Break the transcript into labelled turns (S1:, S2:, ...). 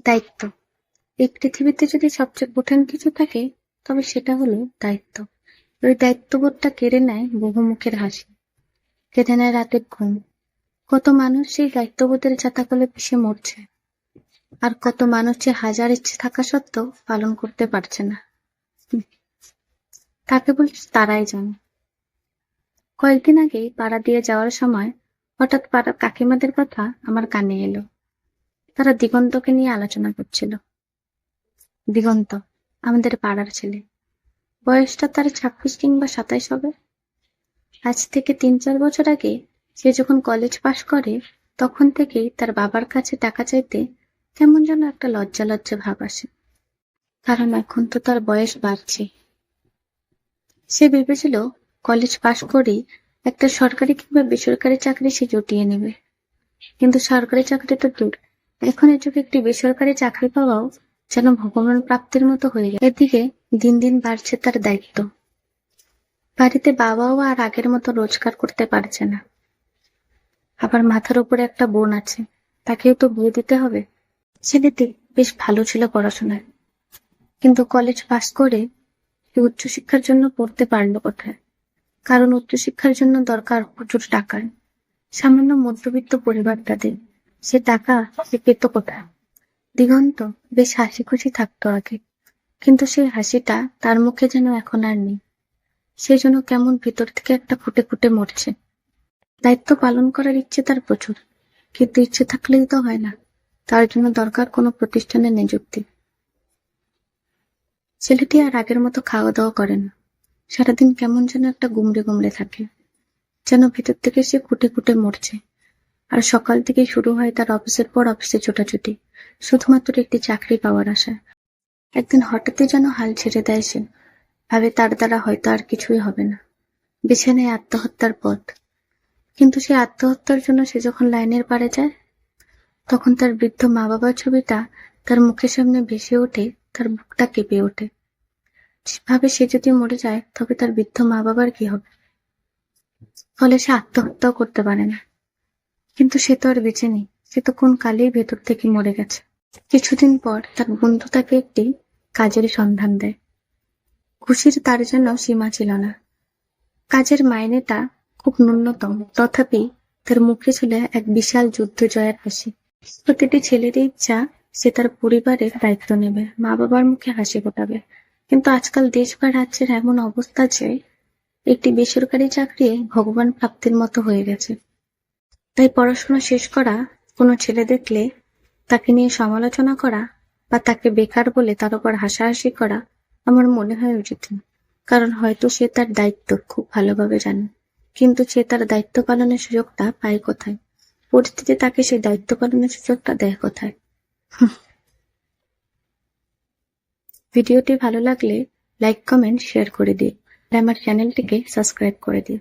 S1: দায়িত্ব। এই পৃথিবীতে যদি সবচেয়ে কঠিন কিছু থাকে তবে সেটা হলো দায়িত্ব। ওই দায়িত্ববোধটা কেড়ে নেয় বহুমুখের হাসি, কেড়ে নেয় রাতের ঘুম। কত মানুষ সেই দায়িত্ববোধের জাতাকলে পিষে মরছে, আর কত মানুষ যে হাজার ইচ্ছে থাকা সত্ত্বেও পালন করতে পারছে না। তাকে বলছে তারাই জানে। কয়েকদিন আগেই পাড়া দিয়ে যাওয়ার সময় হঠাৎ পাড়ার কাকিমাদের কথা আমার কানে এলো। তারা দিগন্তকে নিয়ে আলোচনা করছিল। দিগন্ত আমাদের পাড়ার ছেলে, বয়সটা তার 26 কিংবা 27 হবে। আজ থেকে 3-4 বছর আগে সে যখন কলেজ পাশ করে তখন থেকেই তার বাবার কাছে টাকা চাইতে কেমন যেন একটা লজ্জা লজ্জা ভাব আসে, কারণ এখন তো তার বয়স বাড়ছে। সে ভেবেছিল কলেজ পাশ করেই একটা সরকারি কিংবা বেসরকারি চাকরি সে জুটিয়ে নেবে, কিন্তু সরকারি চাকরি তো দূর, এখন এ যুগে একটি বেসরকারি চাকরি পাওয়াও যেন ভগবান প্রাপ্তির মতো হয়ে গেছে। এদিকে দিন দিন বাড়ছে তার দায়িত্ব। বাড়িতে বাবাও আর আগের মতো রোজগার করতে পারছে না, আবার মাথার উপরে একটা বোন আছে, তাকেও তো বিয়ে দিতে হবে। ছেলেটি বেশ ভালো ছিল পড়াশোনায়, কিন্তু কলেজ পাস করে সে উচ্চশিক্ষার জন্য পড়তে পারলো কোথায়? কারণ উচ্চশিক্ষার জন্য দরকার প্রচুর টাকা। সামান্য মধ্যবিত্ত পরিবার তাদের, সে টাকা সে পেত কোথায়? দিগন্ত বেশ হাসি খুশি থাকতো আগে, কিন্তু সেই হাসিটা তার মুখে যেন এখন আর নেই। সে যেন কেমন ভিতর থেকে একটা ফুটে ফুটে মরছে। দায়িত্ব পালন করার ইচ্ছে তার প্রচুর, কিন্তু ইচ্ছে থাকলেই তো হয় না, তার জন্য দরকার কোনো প্রতিষ্ঠানে নিযুক্তি। ছেলেটি আর আগের মতো খাওয়া দাওয়া করে না, সারাদিন কেমন যেন একটা গুমড়ে গুমড়ে থাকে, যেন ভিতর থেকে সে কুটে কুটে মরছে। আর সকাল থেকে শুরু হয় তার অফিসের পর অফিসে ছোটাছুটি, শুধুমাত্র একটি চাকরি পাওয়ার আশায়। একদিন হঠাৎই যেন হাল ছেড়ে দেয় সে, ভাবে তার দ্বারা হয়তো আর কিছুই হবে না, বেছে নেয় আত্মহত্যার পথ। কিন্তু সে আত্মহত্যার জন্য সে যখন লাইনের পাড়ে যায়, তখন তার বৃদ্ধ মা বাবার ছবিটা তার মুখের সামনে ভেসে ওঠে, তার বুকটা কেঁপে ওঠে। ভাবে সে যদি মরে যায় তবে তার বৃদ্ধ মা বাবার কি হবে। ফলে সে আত্মহত্যাও করতে পারে না, কিন্তু সে তো আর বেঁচে নেই, সে তো কোন কালেই ভেতর থেকে মরে গেছে। কিছুদিন পর তার বন্ধু তাকে একটি কাজের সন্ধান দেয়। খুশির তার যেন সীমা ছিল না। কাজের মাইনেটা খুব ন্যূনতম, তথাপি তার মুখে ছিল এক বিশাল যুদ্ধ জয়ের হাসি। প্রতিটি ছেলেরই ইচ্ছা সে তার পরিবারের দায়িত্ব নেবে, মা বাবার মুখে হাসি ফোটাবে। কিন্তু আজকাল দেশ বা রাজ্যের এমন অবস্থা যে একটি বেসরকারি চাকরি ভগবান প্রাপ্তির মতো হয়ে গেছে। তাই পড়াশোনা শেষ করা কোনো ছেলে দেখলে তাকে নিয়ে সমালোচনা করা বা তাকে বেকার বলে তার উপর হাসাহাসি করা আমার মনে হয় উচিত না। কারণ হয়তো সে তার দায়িত্ব খুব ভালোভাবে জানে, কিন্তু সে তার দায়িত্ব পালনের সুযোগটা পায় কোথায়? পরিস্থিতি তাকে সেই দায়িত্ব পালনের সুযোগটা দেয় কোথায়? ভিডিওটি ভালো লাগলে লাইক, কমেন্ট, শেয়ার করে দিও আর আমার চ্যানেলটিকে সাবস্ক্রাইব করে দিও।